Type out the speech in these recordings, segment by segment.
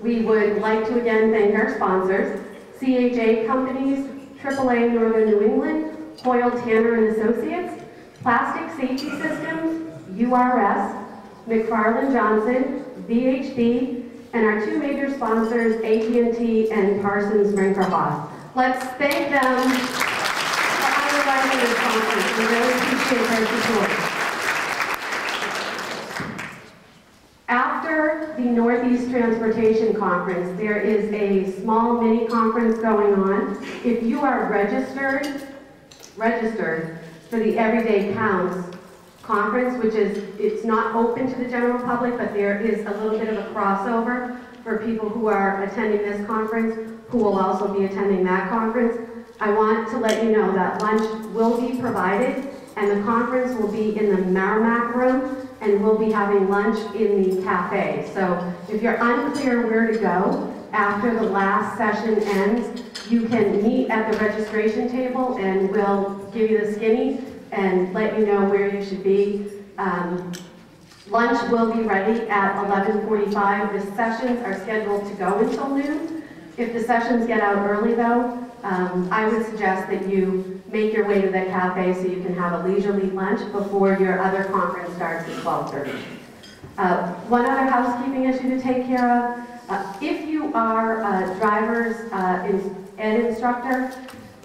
We would like to again thank our sponsors, CHA Companies, AAA Northern New England, Hoyle Tanner and Associates, Plastic Safety Systems, URS, McFarland Johnson, VHB, and our two major sponsors, AT&T and Parsons Brinker Haas. Let's thank them for underwriting this conference. We really appreciate their support. After the Northeast Transportation Conference, there is a small mini conference going on. If you are registered for the Everyday Counts conference, which is, it's not open to the general public, but there is a little bit of a crossover for people who are attending this conference, who will also be attending that conference. I want to let you know that lunch will be provided, and the conference will be in the Merrimack room, and we'll be having lunch in the cafe. So if you're unclear where to go after the last session ends, you can meet at the registration table, and we'll give you the skinny and let you know where you should be. Lunch will be ready at 11:45. The sessions are scheduled to go until noon. If the sessions get out early though, I would suggest that you make your way to the cafe so you can have a leisurely lunch before your other conference starts at 12:30. One other housekeeping issue to take care of. If you are a driver's ed instructor,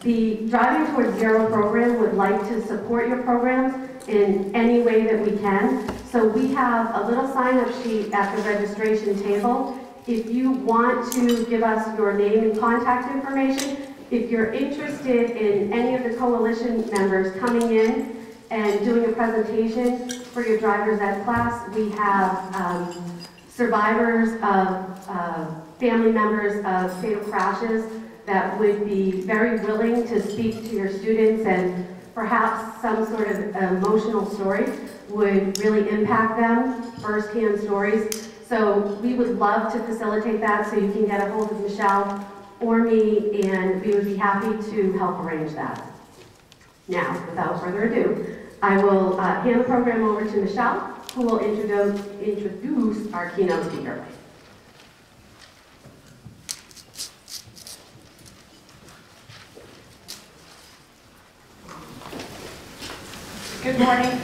the Driving Towards Zero program would like to support your programs in any way that we can. So we have a little sign-up sheet at the registration table. If you want to give us your name and contact information, if you're interested in any of the coalition members coming in and doing a presentation for your driver's ed class, we have survivors of family members of fatal crashes that would be very willing to speak to your students, and perhaps some sort of emotional story would really impact them, first-hand stories. So we would love to facilitate that, so you can get a hold of Michelle or me, and we would be happy to help arrange that. Now, without further ado, I will hand the program over to Michelle, who will introduce our keynote speaker. Good morning.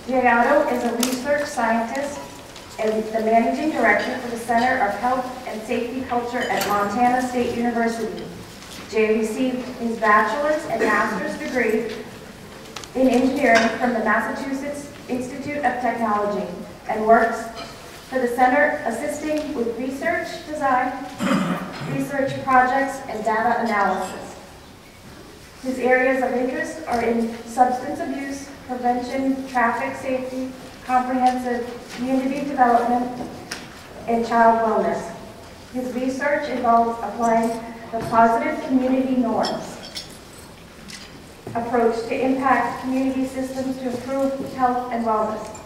Otto is a research scientist and the managing director for the Center of Health and Safety Culture at Montana State University. Jay received his bachelor's and master's degree in engineering from the Massachusetts Institute of Technology and works for the center assisting with research design, research projects, and data analysis. His areas of interest are in substance abuse, prevention, traffic safety, comprehensive community development, and child wellness. His research involves applying the positive community norms approach to impact community systems to improve health and wellness.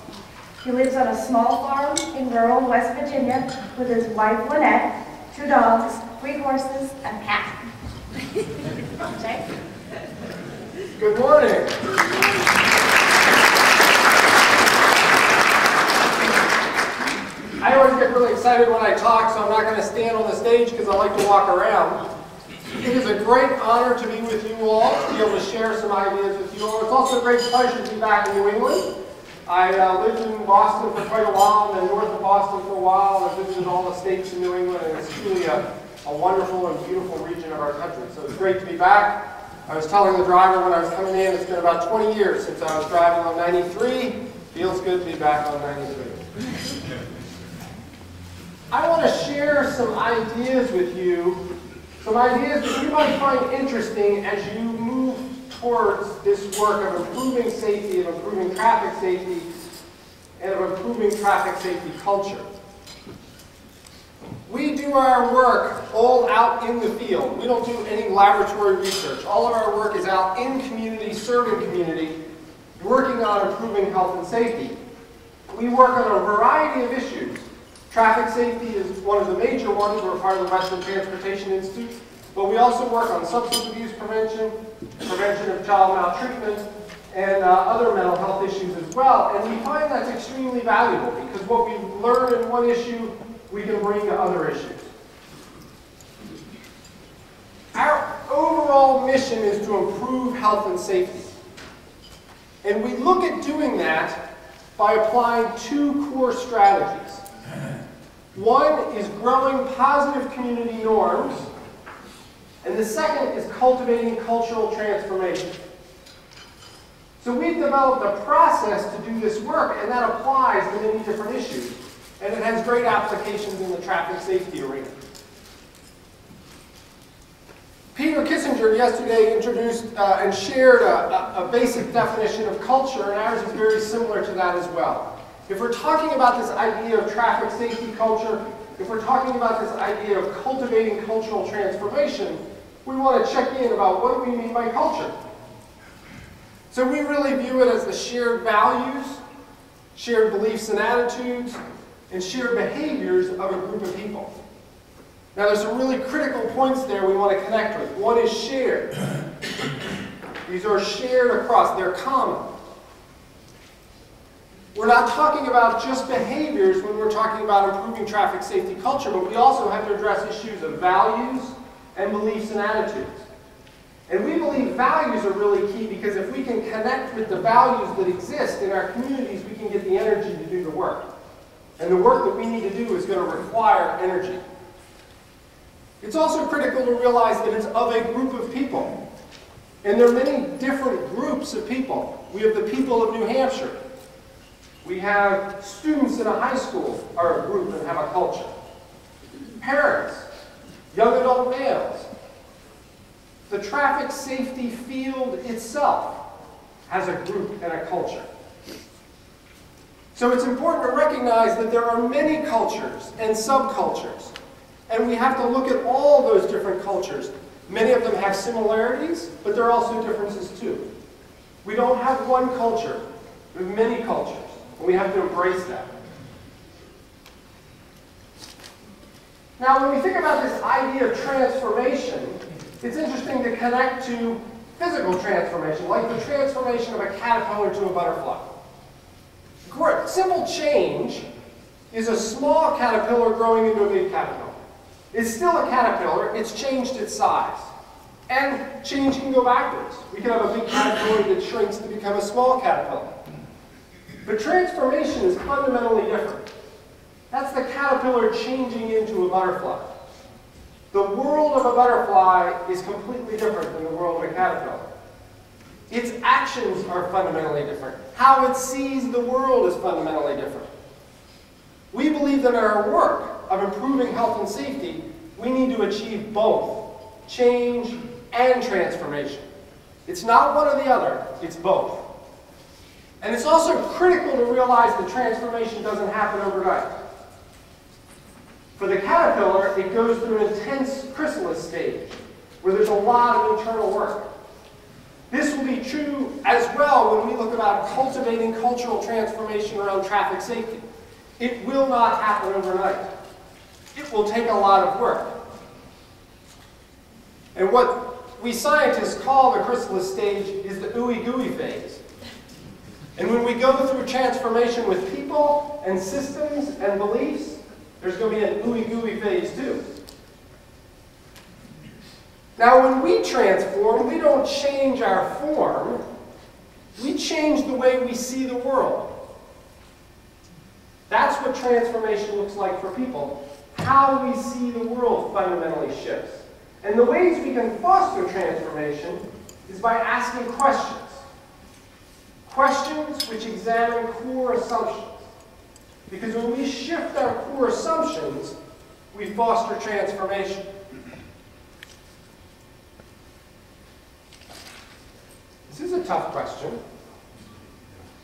He lives on a small farm in rural West Virginia with his wife Lynette, 2 dogs, 3 horses, and a cat. Jay? Good morning. I always get really excited when I talk, so I'm not going to stand on the stage because I like to walk around. It is a great honor to be with you all, to be able to share some ideas with you all. It's also a great pleasure to be back in New England. I lived in Boston for quite a while, and then north of Boston for a while, and I've visited all the states in New England, and it's truly a wonderful and beautiful region of our country. So it's great to be back. I was telling the driver when I was coming in, it's been about 20 years since I was driving on 93. Feels good to be back on 93. I want to share some ideas with you, some ideas that you might find interesting as you move towards this work of improving safety, of improving traffic safety, and of improving traffic safety culture. We do our work all out in the field. We don't do any laboratory research. All of our work is out in community, serving community, working on improving health and safety. We work on a variety of issues. Traffic safety is one of the major ones. We're part of the Western Transportation Institute. But we also work on substance abuse prevention, prevention of child maltreatment, and other mental health issues as well. And we find that's extremely valuable because what we learn in one issue we can bring to other issues. Our overall mission is to improve health and safety. And we look at doing that by applying two core strategies. One is growing positive community norms, and the second is cultivating cultural transformation. So we've developed a process to do this work, and that applies to many different issues. And it has great applications in the traffic safety arena. Peter Kissinger yesterday introduced and shared a basic definition of culture, and ours is very similar to that as well. If we're talking about this idea of traffic safety culture, if we're talking about this idea of cultivating cultural transformation, we want to check in about what do we mean by culture. So we really view it as the shared values, shared beliefs and attitudes, and shared behaviors of a group of people. Now there's some really critical points there we want to connect with. One is shared. These are shared across, they're common. We're not talking about just behaviors when we're talking about improving traffic safety culture, but we also have to address issues of values and beliefs and attitudes. And we believe values are really key because if we can connect with the values that exist in our communities, we can get the energy to do the work. And the work that we need to do is going to require energy. It's also critical to realize that it's of a group of people. And there are many different groups of people. We have the people of New Hampshire. We have students in a high school are a group and have a culture. Parents, young adult males. The traffic safety field itself has a group and a culture. So it's important to recognize that there are many cultures and subcultures. And we have to look at all those different cultures. Many of them have similarities, but there are also differences too. We don't have one culture. We have many cultures. And we have to embrace that. Now, when we think about this idea of transformation, it's interesting to connect to physical transformation, like the transformation of a caterpillar to a butterfly. Simple change is a small caterpillar growing into a big caterpillar. It's still a caterpillar, it's changed its size. And change can go backwards. We can have a big caterpillar that shrinks to become a small caterpillar. But transformation is fundamentally different. That's the caterpillar changing into a butterfly. The world of a butterfly is completely different than the world of a caterpillar. Its actions are fundamentally different. How it sees the world is fundamentally different. We believe that in our work of improving health and safety, we need to achieve both change and transformation. It's not one or the other, it's both. And it's also critical to realize that transformation doesn't happen overnight. For the caterpillar, it goes through an intense chrysalis stage, where there's a lot of internal work. This will be true as well when we look about cultivating cultural transformation around traffic safety. It will not happen overnight. It will take a lot of work. And what we scientists call the chrysalis stage is the ooey-gooey phase. And when we go through transformation with people and systems and beliefs, there's going to be an ooey-gooey phase too. Now when we transform, we don't change our form, we change the way we see the world. That's what transformation looks like for people. How we see the world fundamentally shifts. And the ways we can foster transformation is by asking questions. Questions which examine core assumptions. Because when we shift our core assumptions, we foster transformation. This is a tough question.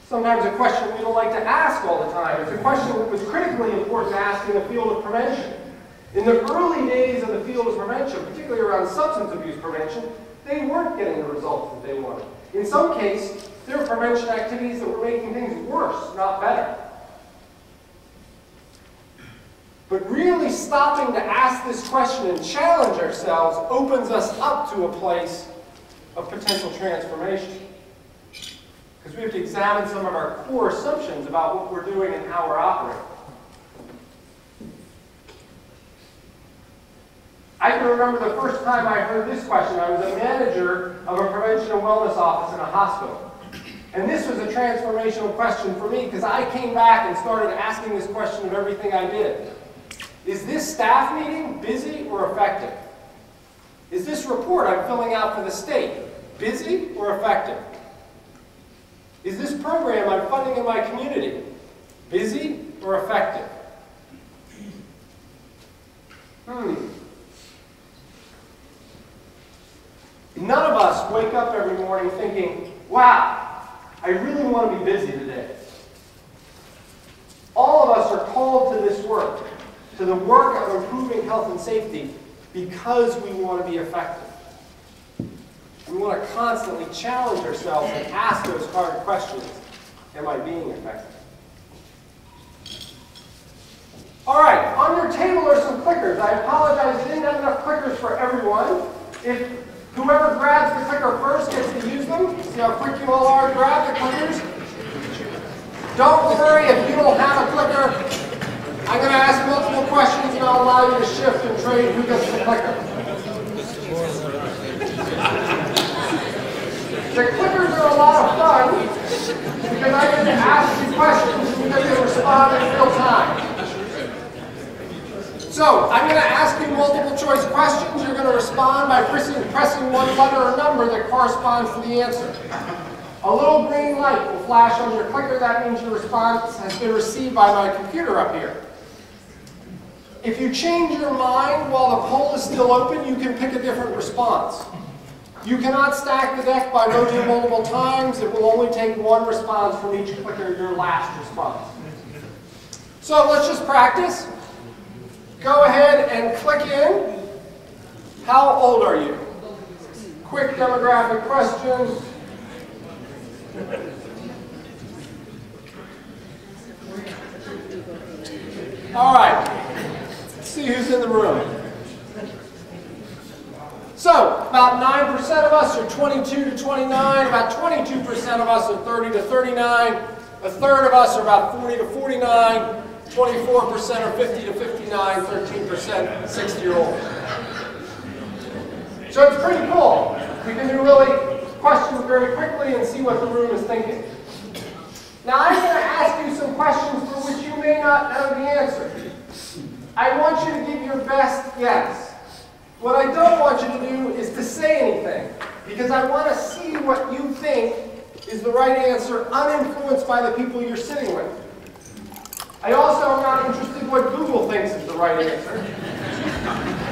Sometimes a question we don't like to ask all the time. It's a question that was critically important to ask in the field of prevention. In the early days of the field of prevention, particularly around substance abuse prevention, they weren't getting the results that they wanted. In some cases, there were prevention activities that were making things worse, not better. But really stopping to ask this question and challenge ourselves opens us up to a place of potential transformation. Because we have to examine some of our core assumptions about what we're doing and how we're operating. I can remember the first time I heard this question. I was a manager of a prevention and wellness office in a hospital. And this was a transformational question for me because I came back and started asking this question of everything I did. Is this staff meeting busy or effective? Is this report I'm filling out for the state busy or effective? Is this program I'm funding in my community busy or effective? None of us wake up every morning thinking, wow, I really want to be busy today. All of us are called to this work, to the work of improving health and safety, because we want to be effective. We want to constantly challenge ourselves and ask those hard questions. Am I being effective? All right, on your table are some clickers. I apologize, I didn't have enough clickers for everyone. If whoever grabs the clicker first gets to use them. See how quick you all are to grab the clickers? Don't worry if you don't have a clicker. I'm going to ask multiple questions and I'll allow you to shift and trade who gets the clicker. The clickers are a lot of fun because I get to ask you questions and you get to respond in real time. So, I'm going to ask you multiple choice questions. You're going to respond by pressing one letter or number that corresponds to the answer. A little green light will flash on your clicker. That means your response has been received by my computer up here. If you change your mind while the poll is still open, you can pick a different response. You cannot stack the deck by voting multiple times. It will only take one response from each clicker, your last response. So, let's just practice. Go ahead and click in. How old are you? Quick demographic question. All right. Let's see who's in the room. So, about 9% of us are 22 to 29. About 22% of us are 30 to 39. A third of us are about 40 to 49. 24% are 50 to 59, 13% 60-year-old. So it's pretty cool. We can do really questions very quickly and see what the room is thinking. Now I'm going to ask you some questions for which you may not know the answer. I want you to give your best guess. What I don't want you to do is to say anything, because I want to see what you think is the right answer, uninfluenced by the people you're sitting with. I also am not interested in what Google thinks is the right answer.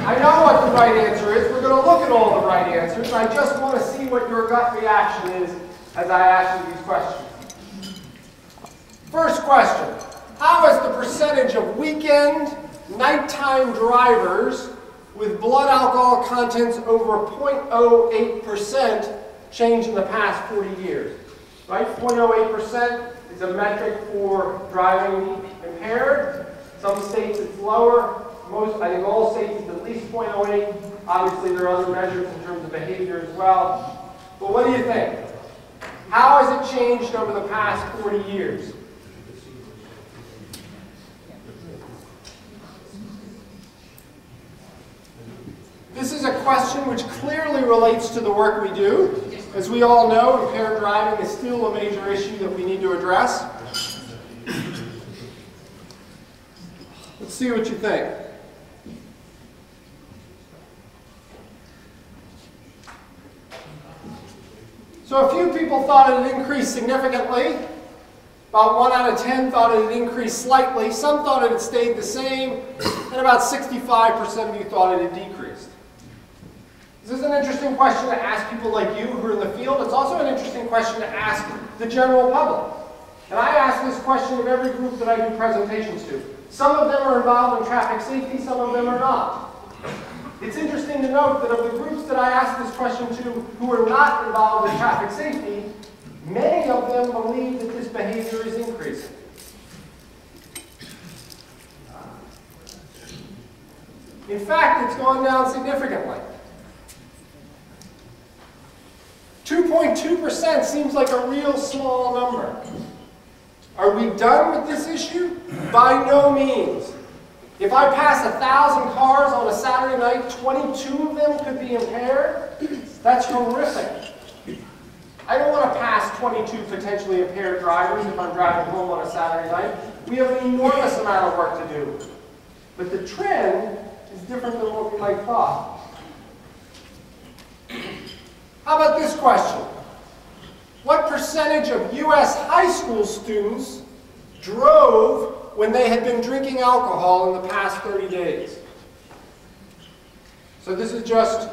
I know what the right answer is. We're going to look at all the right answers. I just want to see what your gut reaction is as I ask you these questions. First question. How is the percentage of weekend, nighttime drivers with blood alcohol contents over 0.08% changed in the past 40 years? Right? 0.08% is a metric for driving impaired. Some states it's lower. I think all states it's at least 0.08. Obviously there are other measures in terms of behavior as well. But what do you think? How has it changed over the past 40 years? This is a question which clearly relates to the work we do. As we all know, impaired driving is still a major issue that we need to address. Let's see what you think. So a few people thought it had increased significantly. About 1 out of 10 thought it had increased slightly. Some thought it had stayed the same. And about 65% of you thought it had decreased. This is an interesting question to ask people like you who are in the field. It's also an interesting question to ask the general public. And I ask this question of every group that I do presentations to. Some of them are involved in traffic safety, some of them are not. It's interesting to note that of the groups that I ask this question to who are not involved in traffic safety, many of them believe that this behavior is increasing. In fact, it's gone down significantly. 2.2% seems like a real small number. Are we done with this issue? By no means. If I pass 1,000 cars on a Saturday night, 22 of them could be impaired. That's horrific. I don't want to pass 22 potentially impaired drivers if I'm driving home on a Saturday night. We have an enormous amount of work to do. But the trend is different than what we might thought. How about this question? What percentage of U.S. high school students drove when they had been drinking alcohol in the past 30 days? So this is just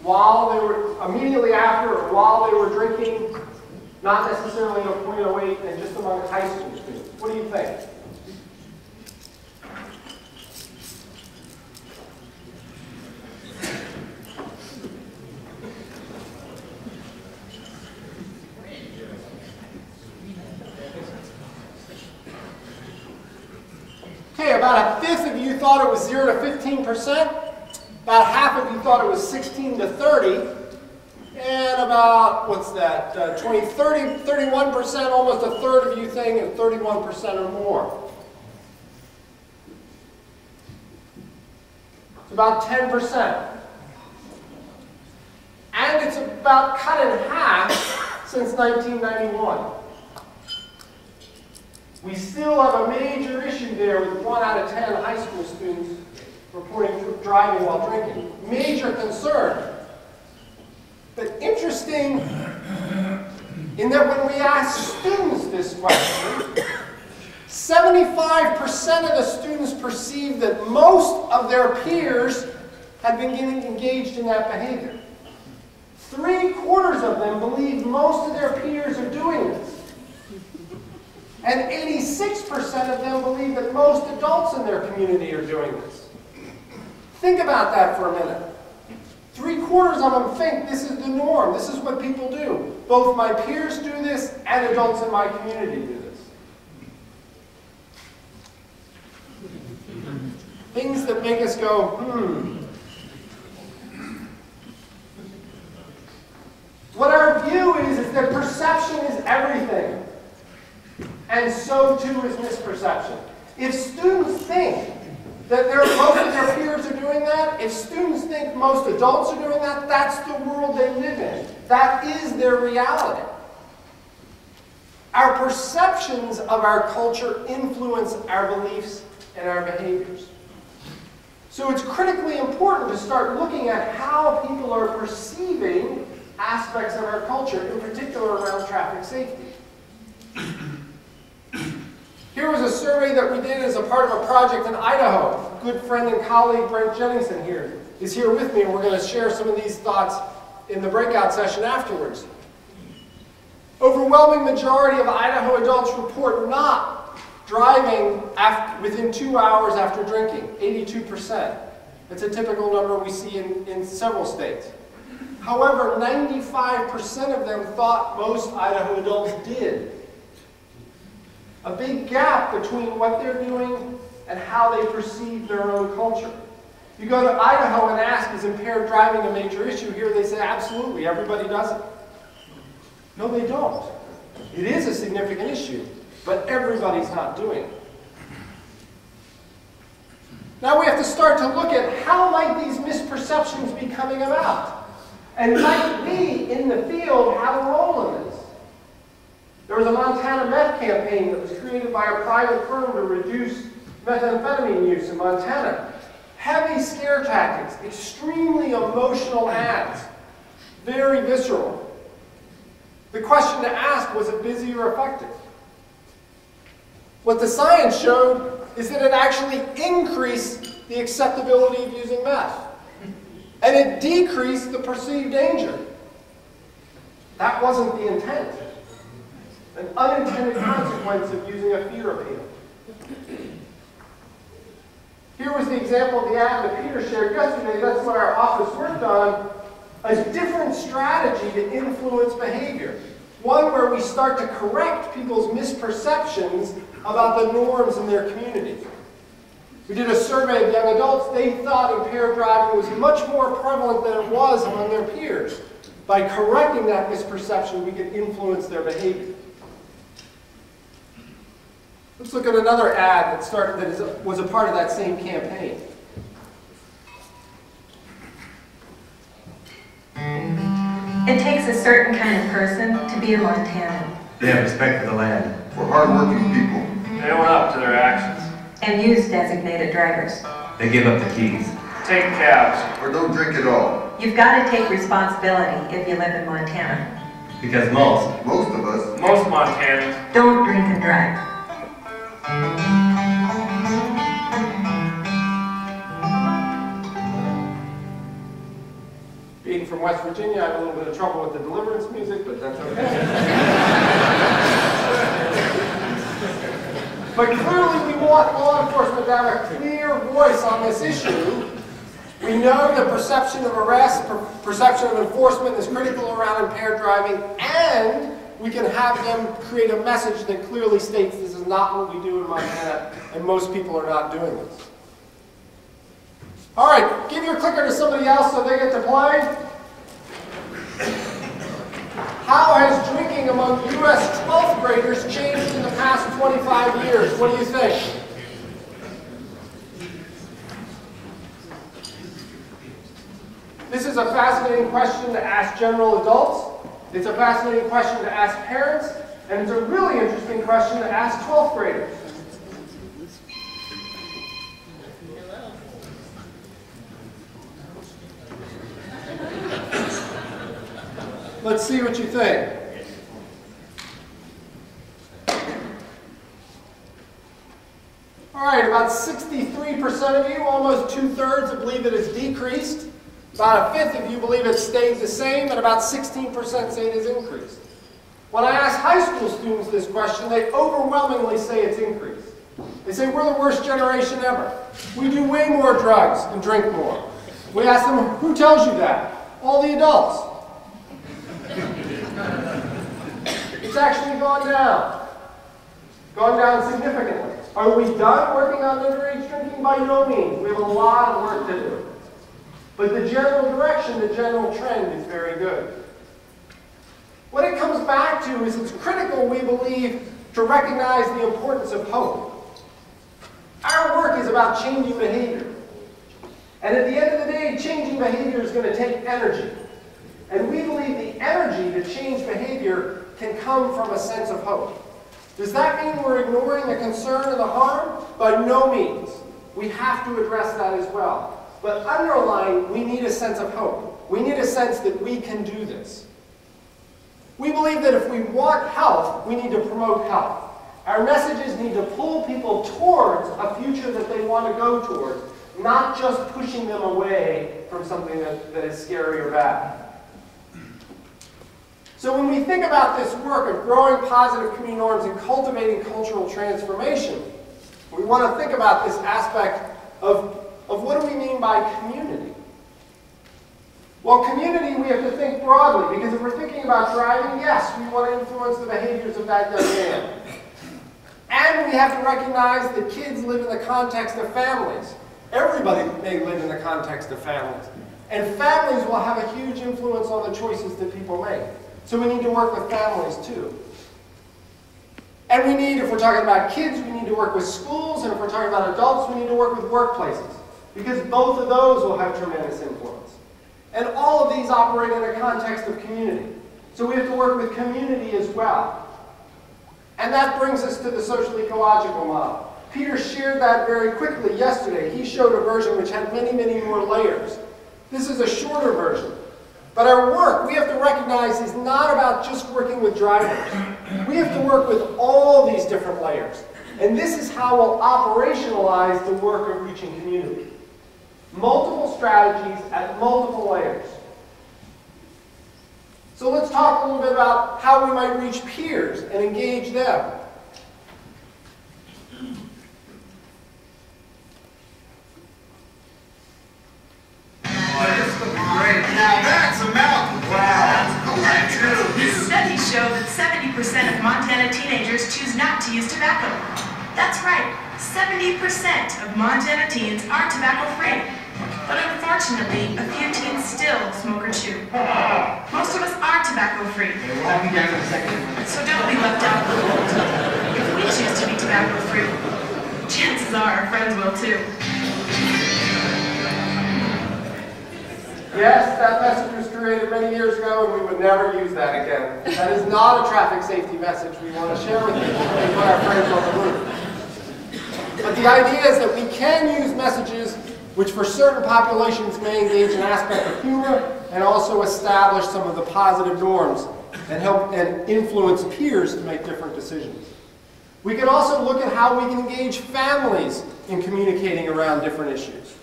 while they were, immediately after or while they were drinking, not necessarily a .08, and just among high school students. What do you think? Okay, about 1/5 of you thought it was 0 to 15%. About half of you thought it was 16 to 30. And about, what's that, 31%, almost 1/3 of you think, and 31% or more. It's about 10%. And it's about cut in half since 1991. We still have a major issue there with 1 out of 10 high school students reporting driving while drinking. Major concern. But interesting in that when we ask students this question, 75% of the students perceive that most of their peers have been getting engaged in that behavior. 3/4 of them believe most of their peers are doing this. And 86% of them believe that most adults in their community are doing this. Think about that for a minute. 3/4 of them think this is the norm. This is what people do. Both my peers do this and adults in my community do this. Things that make us go, What our view is that perception is everything. And so too is misperception. If students think that most of their peers are doing that, if students think most adults are doing that, that's the world they live in. That is their reality. Our perceptions of our culture influence our beliefs and our behaviors. So it's critically important to start looking at how people are perceiving aspects of our culture, in particular around traffic safety. Here was a survey that we did as a part of a project in Idaho. Good friend and colleague Brent Jenningson is here with me, and we're going to share some of these thoughts in the breakout session afterwards. Overwhelming majority of Idaho adults report not driving within 2 hours after drinking, 82%. It's a typical number we see in several states. However, 95% of them thought most Idaho adults did. A big gap between what they're doing and how they perceive their own culture. You go to Idaho and ask, is impaired driving a major issue? Here they say, absolutely, everybody does it. No, they don't. It is a significant issue, but everybody's not doing it. Now we have to start to look at how might these misperceptions be coming about? And might we, in the field, have a role in this? There was a Montana meth campaign that was created by a private firm to reduce methamphetamine use in Montana. Heavy scare tactics, extremely emotional ads, very visceral. The question to ask, was it busy or effective? What the science showed is that it actually increased the acceptability of using meth. And it decreased the perceived danger. That wasn't the intent. An unintended consequence of using a fear appeal. Here was the example of the ad that Peter shared yesterday. That's what our office worked on. A different strategy to influence behavior. One where we start to correct people's misperceptions about the norms in their community. We did a survey of young adults. They thought impaired driving was much more prevalent than it was among their peers. By correcting that misperception, we could influence their behavior. Let's look at another ad that was a part of that same campaign. It takes a certain kind of person to be a Montanan. They have respect for the land. For hard-working people. They own up to their actions. And use designated drivers. They give up the keys. Take cabs. Or don't drink at all. You've got to take responsibility if you live in Montana. Because most of us, Most Montanans. Don't drink and drive. Being from West Virginia, I have a little bit of trouble with the deliverance music, but that's okay. But clearly we want law enforcement to have a clear voice on this issue. We know the perception of arrest, perception of enforcement is critical around impaired driving, and we can have them create a message that clearly states this is not what we do in Montana, and most people are not doing this. All right, give your clicker to somebody else so they get to play. How has drinking among U.S. 12th graders changed in the past 25 years? What do you think? This is a fascinating question to ask general adults. It's a fascinating question to ask parents. And it's a really interesting question to ask 12th graders. Let's see what you think. All right, about 63% of you, almost 2/3, believe that it's decreased. About 1/5 of you believe it stayed the same, and about 16% say it has increased. When I ask high school students this question, they overwhelmingly say it's increased. They say, we're the worst generation ever. We do way more drugs and drink more. We ask them, who tells you that? All the adults. It's actually gone down. Gone down significantly. Are we done working on underage drinking? By no means. We have a lot of work to do. But the general direction, the general trend is very good. What it comes back to is it's critical, we believe, to recognize the importance of hope. Our work is about changing behavior. And at the end of the day, changing behavior is going to take energy. And we believe the energy to change behavior can come from a sense of hope. Does that mean we're ignoring the concern and the harm? By no means. We have to address that as well. But underlying, we need a sense of hope. We need a sense that we can do this. We believe that if we want health, we need to promote health. Our messages need to pull people towards a future that they want to go towards, not just pushing them away from something that is scary or bad. So when we think about this work of growing positive community norms and cultivating cultural transformation, we want to think about this aspect of what do we mean by community? Well, community, we have to think broadly, because if we're thinking about driving, yes, we want to influence the behaviors of that young man. And we have to recognize that kids live in the context of families. Everybody may live in the context of families. And families will have a huge influence on the choices that people make. So we need to work with families too. And we need, if we're talking about kids, we need to work with schools, and if we're talking about adults, we need to work with workplaces, because both of those will have tremendous influence. And all of these operate in a context of community. So we have to work with community as well. And that brings us to the social ecological model. Peter shared that very quickly yesterday. He showed a version which had many, many more layers. This is a shorter version. But our work, we have to recognize, is not about just working with drivers. We have to work with all these different layers. And this is how we'll operationalize the work of reaching community. Multiple strategies at multiple layers. So let's talk a little bit about how we might reach peers and engage them. Now that's a mountain. Wow. Studies show that 70% of Montana teenagers choose not to use tobacco. That's right, 70% of Montana teens are tobacco-free. But unfortunately, a few teens still smoke or chew. Most of us are tobacco-free. So don't be left out of the cold. If we choose to be tobacco-free. Chances are our friends will too. Yes, that message was created many years ago, and we would never use that again. That is not a traffic safety message we want to share with people when we put our friends on the roof. But the idea is that we can use messages which for certain populations may engage an aspect of humor and also establish some of the positive norms and help and influence peers to make different decisions. We can also look at how we can engage families in communicating around different issues.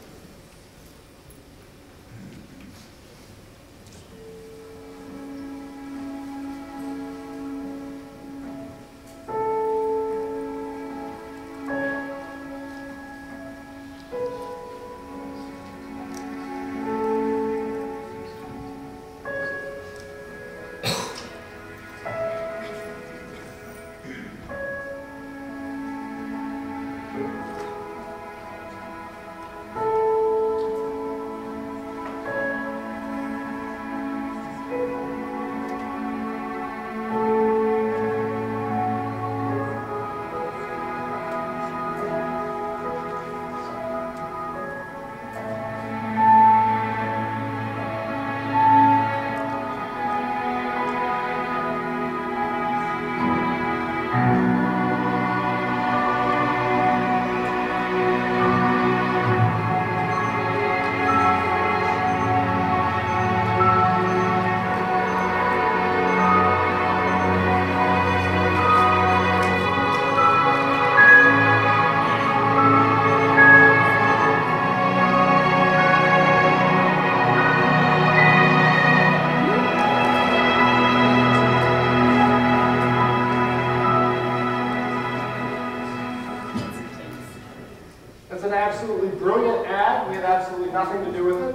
Nothing to do with it.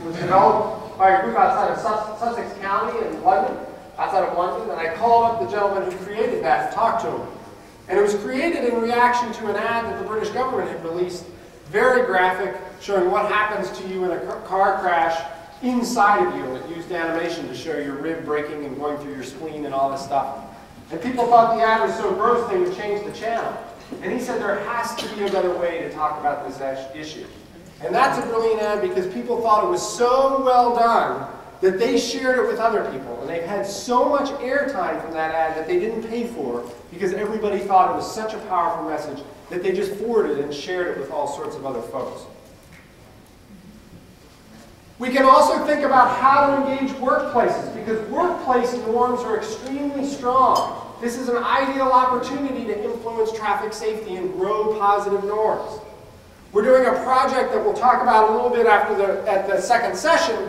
It was developed by a group outside of Sussex County in London, outside of London, and I called up the gentleman who created that and talked to him. And it was created in reaction to an ad that the British government had released, very graphic, showing what happens to you in a car crash inside of you, and it used animation to show your rib breaking and going through your spleen and all this stuff. And people thought the ad was so gross they would change the channel. And he said there has to be a better way to talk about this issue. And that's a brilliant ad because people thought it was so well done that they shared it with other people. And they've had so much airtime from that ad that they didn't pay for because everybody thought it was such a powerful message that they just forwarded and shared it with all sorts of other folks. We can also think about how to engage workplaces because workplace norms are extremely strong. This is an ideal opportunity to influence traffic safety and grow positive norms. We're doing a project that we'll talk about a little bit at the second session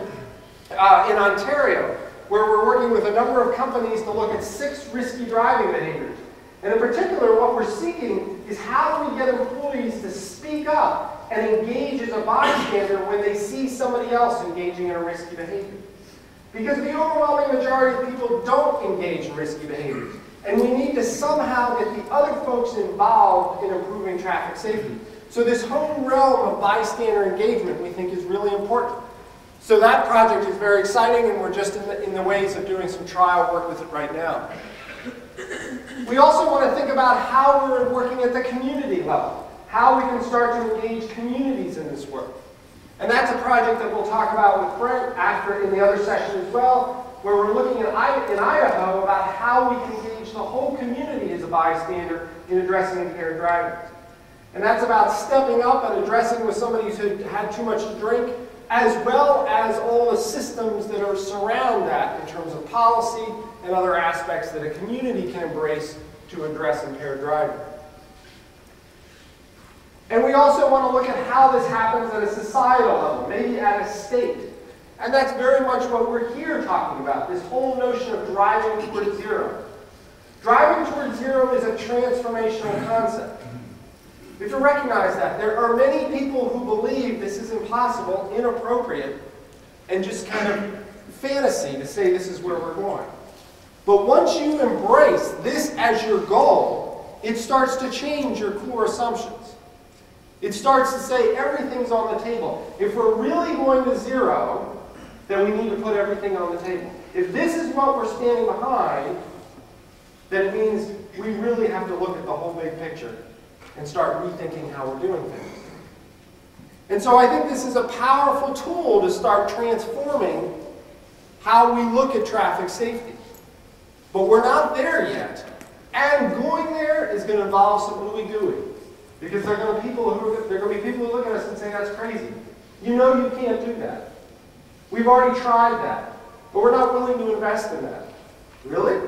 in Ontario, where we're working with a number of companies to look at 6 risky driving behaviors. And in particular, what we're seeking is how do we get employees to speak up and engage as a bystander when they see somebody else engaging in a risky behavior. Because the overwhelming majority of people don't engage in risky behaviors. And we need to somehow get the other folks involved in improving traffic safety. So this whole realm of bystander engagement we think is really important. So that project is very exciting and we're just in the ways of doing some trial work with it right now. We also want to think about how we're working at the community level, how we can start to engage communities in this work. And that's a project that we'll talk about with Brent after in the other session as well, where we're looking at in Idaho about how we can engage the whole community as a bystander in addressing impaired driving. And that's about stepping up and addressing with somebody who's had too much to drink, as well as all the systems that are surround that in terms of policy and other aspects that a community can embrace to address impaired driving. And we also want to look at how this happens at a societal level, maybe at a state. And that's very much what we're here talking about, this whole notion of driving towards zero. Driving towards zero is a transformational concept. We have to recognize that. There are many people who believe this is impossible, inappropriate, and just kind of fantasy to say this is where we're going. But once you embrace this as your goal, it starts to change your core assumptions. It starts to say everything's on the table. If we're really going to zero, then we need to put everything on the table. If this is what we're standing behind, then it means we really have to look at the whole big picture and start rethinking how we're doing things. And so I think this is a powerful tool to start transforming how we look at traffic safety. But we're not there yet. And going there is going to involve some ooey-gooey. Because there are going to be people who look at us and say, that's crazy. You know you can't do that. We've already tried that. But we're not willing to invest in that. Really?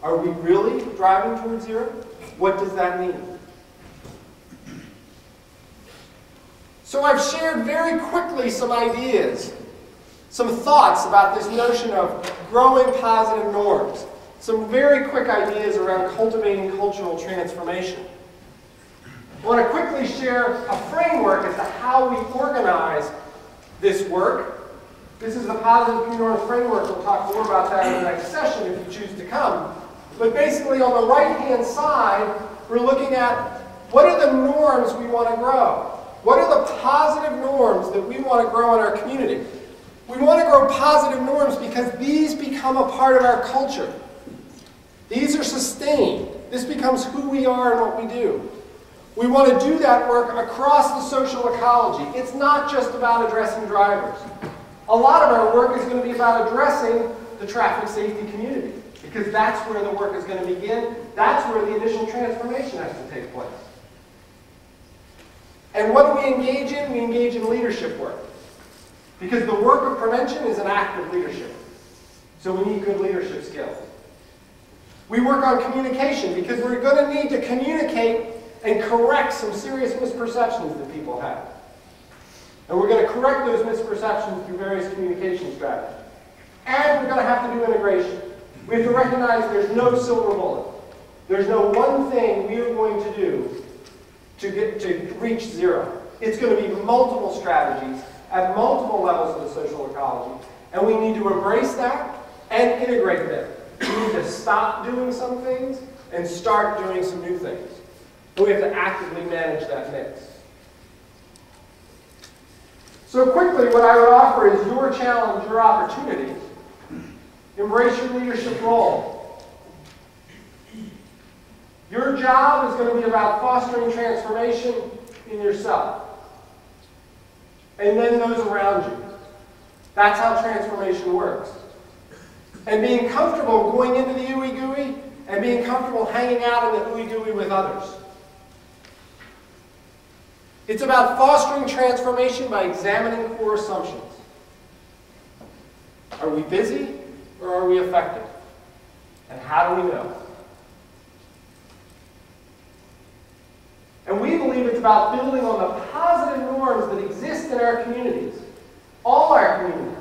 Are we really driving towards zero? What does that mean? So I've shared very quickly some ideas, some thoughts about this notion of growing positive norms. Some very quick ideas around cultivating cultural transformation. I want to quickly share a framework as to how we organize this work. This is the Positive Community Norms Framework. We'll talk more about that in the next session if you choose to come. But basically on the right-hand side, we're looking at what are the norms we want to grow? What are the positive norms that we want to grow in our community? We want to grow positive norms because these become a part of our culture. These are sustained. This becomes who we are and what we do. We want to do that work across the social ecology. It's not just about addressing drivers. A lot of our work is going to be about addressing the traffic safety community because that's where the work is going to begin. That's where the initial transformation has to take place. And what do we engage in? We engage in leadership work. Because the work of prevention is an act of leadership. So we need good leadership skills. We work on communication because we're going to need to communicate and correct some serious misperceptions that people have. And we're going to correct those misperceptions through various communication strategies. And we're going to have to do integration. We have to recognize there's no silver bullet. There's no one thing we are going to do to reach zero. It's going to be multiple strategies at multiple levels of the social ecology. And we need to embrace that and integrate them. We need to stop doing some things and start doing some new things. And we have to actively manage that mix. So quickly, what I would offer is your challenge, your opportunity. Embrace your leadership role. Your job is going to be about fostering transformation in yourself. And then those around you. That's how transformation works. And being comfortable going into the ooey-gooey and being comfortable hanging out in the ooey-gooey with others. It's about fostering transformation by examining core assumptions. Are we busy or are we effective? And how do we know? And we believe it's about building on the positive norms that exist in our communities. All our communities.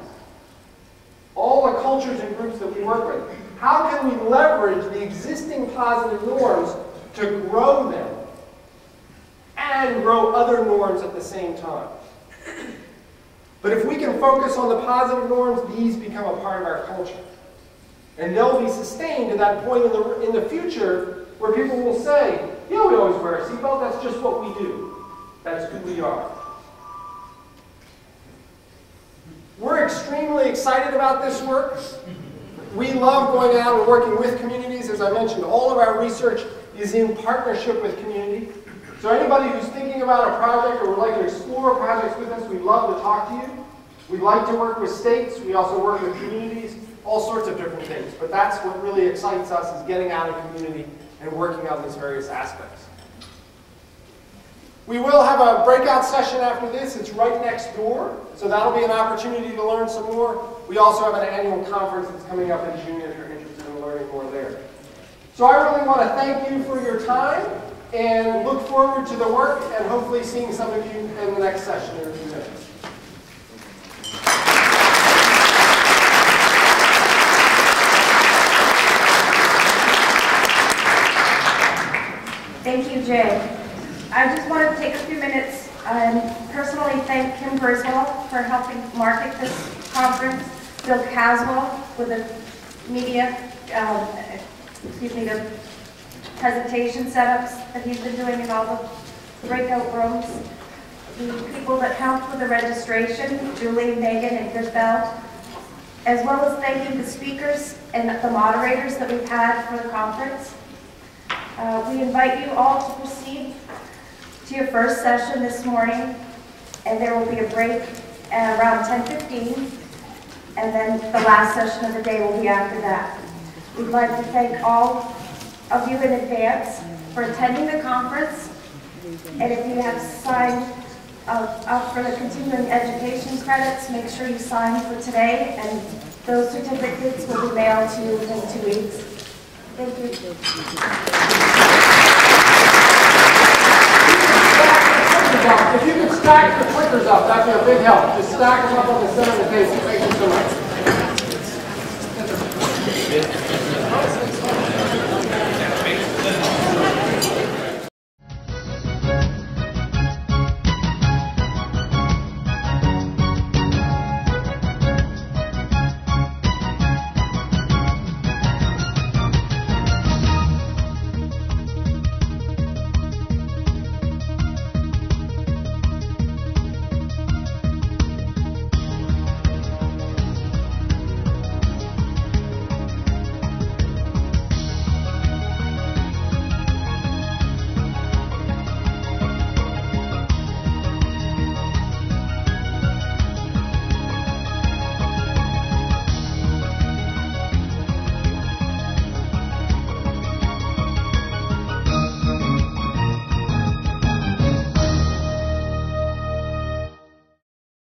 All the cultures and groups that we work with. How can we leverage the existing positive norms to grow them and grow other norms at the same time? But if we can focus on the positive norms, these become a part of our culture. And they'll be sustained to that point in the future where people will say, yeah, we always wear a seatbelt, that's just what we do. That's who we are. We're extremely excited about this work. We love going out and working with communities. As I mentioned, all of our research is in partnership with community. So anybody who's thinking about a project or would like to explore projects with us, we'd love to talk to you. We'd like to work with states. We also work with communities, all sorts of different things. But that's what really excites us, is getting out in community and working on these various aspects. We will have a breakout session after this. It's right next door, so that'll be an opportunity to learn some more. We also have an annual conference that's coming up in June if you're interested in learning more there. So I really want to thank you for your time and look forward to the work and hopefully seeing some of you in the next session in a few minutes. Thank you, Jay. I just want to take a few minutes and personally thank Kim Griswold for helping market this conference, Bill Caswell with the media, the presentation setups that he's been doing in all the breakout rooms, the people that helped with the registration, Julie, Megan, and Grisbell, as well as thanking the speakers and the moderators that we've had for the conference. We invite you all to proceed to your first session this morning, and there will be a break at around 10:15, and then the last session of the day will be after that. We'd like to thank all of you in advance for attending the conference, and if you have signed up for the continuing education credits, make sure you sign for today, and those certificates will be mailed to you within 2 weeks. Thank you. If you could stack the clickers up, that'd be a big help. Just stack them up on the center of the table. Thank you so much.